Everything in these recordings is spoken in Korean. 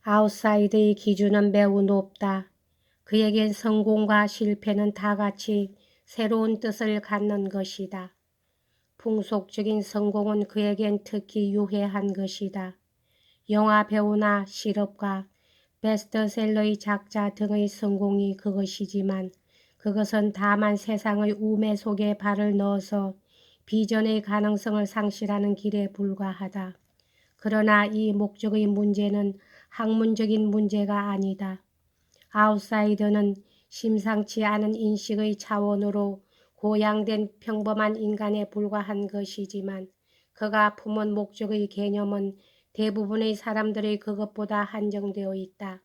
아웃사이드의 기준은 매우 높다. 그에겐 성공과 실패는 다 같이 새로운 뜻을 갖는 것이다. 풍속적인 성공은 그에겐 특히 유해한 것이다. 영화 배우나 실업가, 베스트셀러의 작자 등의 성공이 그것이지만 그것은 다만 세상의 우매 속에 발을 넣어서 비전의 가능성을 상실하는 길에 불과하다. 그러나 이 목적의 문제는 학문적인 문제가 아니다. 아웃사이더는 심상치 않은 인식의 차원으로 고양된 평범한 인간에 불과한 것이지만 그가 품은 목적의 개념은 대부분의 사람들의 그것보다 한정되어 있다.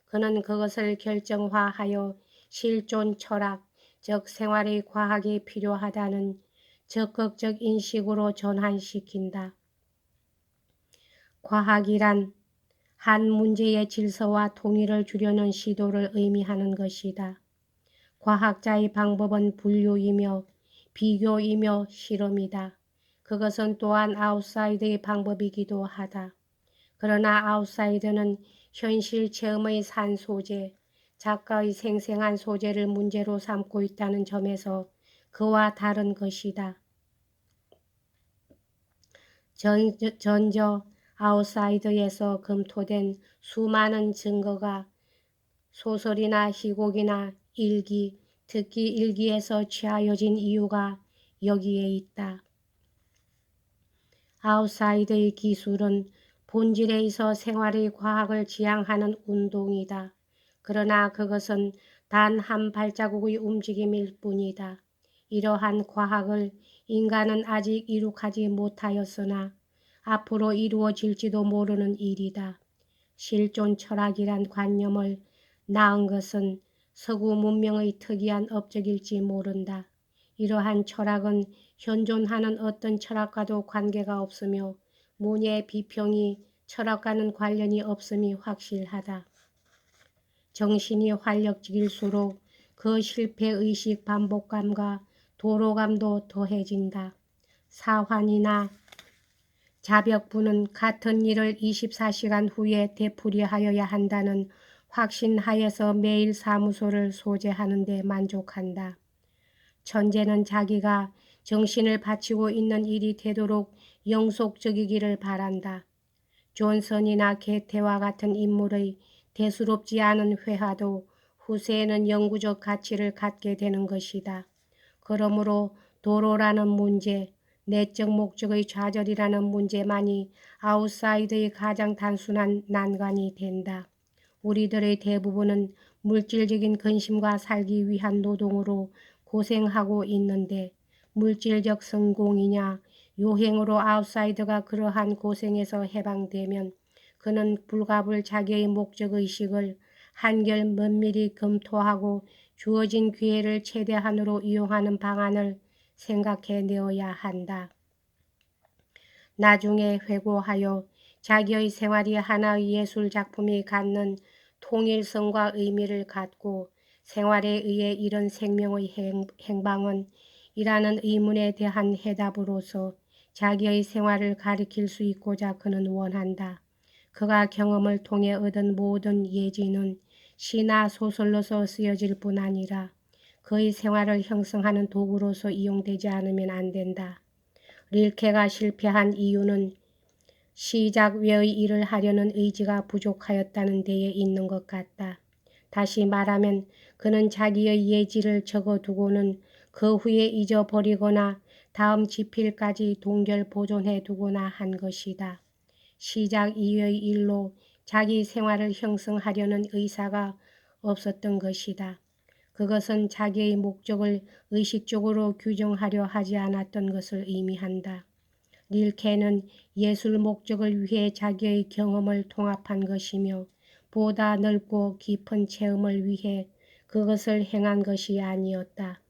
그는 그것을 결정화하여 실존 철학, 즉 생활의 과학이 필요하다는 적극적 인식으로 전환시킨다. 과학이란 한 문제의 질서와 통일을 주려는 시도를 의미하는 것이다. 과학자의 방법은 분류이며 비교이며 실험이다. 그것은 또한 아웃사이드의 방법이기도 하다. 그러나 아웃사이드는 현실 체험의 산 소재, 작가의 생생한 소재를 문제로 삼고 있다는 점에서 그와 다른 것이다. 전저 아웃사이더에서 검토된 수많은 증거가 소설이나 희곡이나 일기, 특히 일기에서 취하여진 이유가 여기에 있다. 아웃사이더의 기술은 본질에 있어 생활의 과학을 지향하는 운동이다. 그러나 그것은 단 한 발자국의 움직임일 뿐이다. 이러한 과학을 인간은 아직 이룩하지 못하였으나 앞으로 이루어질지도 모르는 일이다. 실존 철학이란 관념을 낳은 것은 서구 문명의 특이한 업적일지 모른다. 이러한 철학은 현존하는 어떤 철학과도 관계가 없으며 문예 비평이 철학과는 관련이 없음이 확실하다. 정신이 활력적일수록 그 실패의식 반복감과 도로감도 더해진다. 사환이나 자벽부는 같은 일을 24시간 후에 되풀이하여야 한다는 확신하에서 매일 사무소를 소재하는 데 만족한다. 천재는 자기가 정신을 바치고 있는 일이 되도록 영속적이기를 바란다. 존슨이나 게테와 같은 인물의 대수롭지 않은 회화도 후세에는 영구적 가치를 갖게 되는 것이다. 그러므로 도로라는 문제, 내적 목적의 좌절이라는 문제만이 아웃사이드의 가장 단순한 난관이 된다. 우리들의 대부분은 물질적인 근심과 살기 위한 노동으로 고생하고 있는데 물질적 성공이냐 요행으로 아웃사이더가 그러한 고생에서 해방되면 그는 불가불 자기의 목적의식을 한결 면밀히 검토하고 주어진 기회를 최대한으로 이용하는 방안을 생각해내어야 한다. 나중에 회고하여 자기의 생활이 하나의 예술 작품이 갖는 통일성과 의미를 갖고 생활에 의해 이런 생명의 행방은 이라는 의문에 대한 해답으로서 자기의 생활을 가리킬 수 있고자 그는 원한다. 그가 경험을 통해 얻은 모든 예지는 시나 소설로서 쓰여질 뿐 아니라 그의 생활을 형성하는 도구로서 이용되지 않으면 안 된다. 릴케가 실패한 이유는 시작 외의 일을 하려는 의지가 부족하였다는 데에 있는 것 같다. 다시 말하면 그는 자기의 예지를 적어두고는 그 후에 잊어버리거나 다음 집필까지 동결 보존해 두거나 한 것이다. 시작 이외의 일로 자기 생활을 형성하려는 의사가 없었던 것이다. 그것은 자기의 목적을 의식적으로 규정하려 하지 않았던 것을 의미한다. 릴케는 예술 목적을 위해 자기의 경험을 통합한 것이며 보다 넓고 깊은 체험을 위해 그것을 행한 것이 아니었다.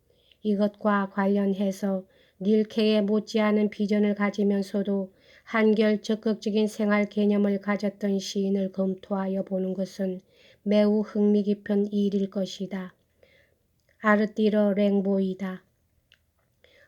이것과 관련해서 릴케에 못지않은 비전을 가지면서도 한결 적극적인 생활 개념을 가졌던 시인을 검토하여 보는 것은 매우 흥미 깊은 일일 것이다. 아르띠르 랭보이다.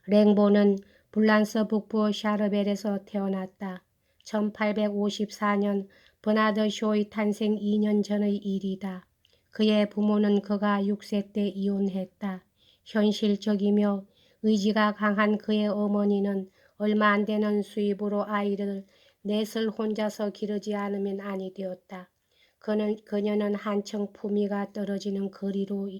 랭보는 불란서 북부 샤르벨에서 태어났다. 1854년 버나드 쇼의 탄생 2년 전의 일이다. 그의 부모는 그가 6세 때 이혼했다. 현실적이며 의지가 강한 그의 어머니는 얼마 안 되는 수입으로 아이를 넷을 혼자서 기르지 않으면 아니 되었다. 그녀는 한층 품위가 떨어지는 거리로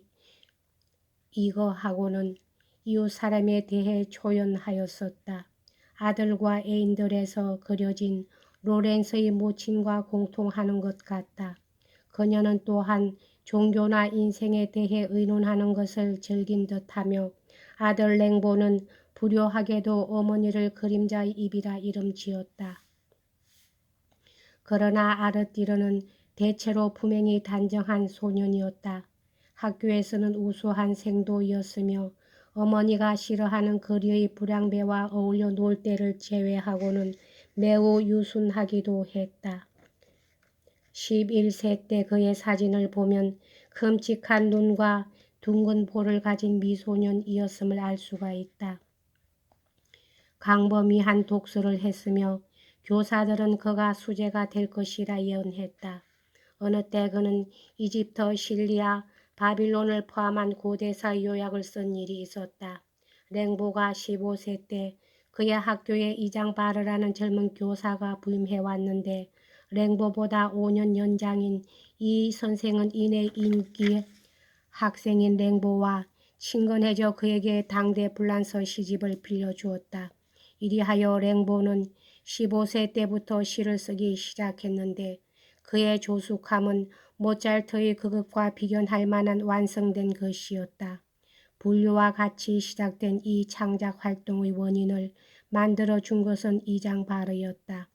이거하고는 이웃 사람에 대해 조연하였었다. 아들과 애인들에서 그려진 로렌스의 모친과 공통하는 것 같다. 그녀는 또한 종교나 인생에 대해 의논하는 것을 즐긴 듯하며 아들 랭보는 불효하게도 어머니를 그림자의 입이라 이름 지었다. 그러나 아르띠르는 대체로 품행이 단정한 소년이었다. 학교에서는 우수한 생도이었으며 어머니가 싫어하는 거리의 불량배와 어울려 놀 때를 제외하고는 매우 유순하기도 했다. 11세 때 그의 사진을 보면 큼직한 눈과 둥근 볼을 가진 미소년이었음을 알 수가 있다. 광범위한 독서를 했으며 교사들은 그가 수재가 될 것이라 예언했다. 어느 때 그는 이집트, 실리아, 바빌론을 포함한 고대사 요약을 쓴 일이 있었다. 랭보가 15세 때 그의 학교에 이장 바르라는 젊은 교사가 부임해왔는데 랭보보다 5년 연장인 이 선생은 이내 인기 학생인 랭보와 친근해져 그에게 당대 불란서 시집을 빌려주었다. 이리하여 랭보는 15세 때부터 시를 쓰기 시작했는데 그의 조숙함은 모차르트의 그것과 비견할 만한 완성된 것이었다. 분류와 같이 시작된 이 창작 활동의 원인을 만들어준 것은 이장 바르였다.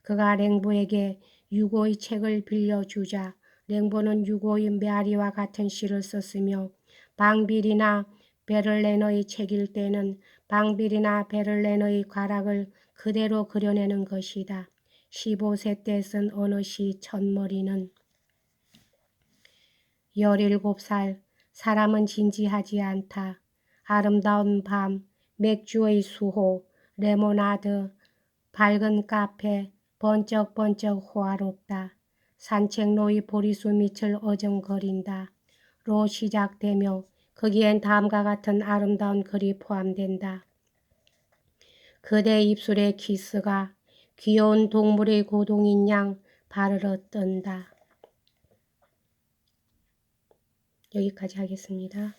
그가 랭보에게 유고의 책을 빌려주자 랭보는 유고의 메아리와 같은 시를 썼으며 방빌이나 베를렌의 책일 때는 방빌이나 베를렌의 가락을 그대로 그려내는 것이다. 15세 때 쓴 어느 시 첫머리는 17살 사람은 진지하지 않다. 아름다운 밤, 맥주의 수호, 레모나드, 밝은 카페, 번쩍번쩍 호화롭다. 산책로의 보리수 밑을 어정거린다. 로 시작되며 거기엔 다음과 같은 아름다운 글이 포함된다. 그대 입술의 키스가 귀여운 동물의 고동인 양 바르르 뜬다. 여기까지 하겠습니다.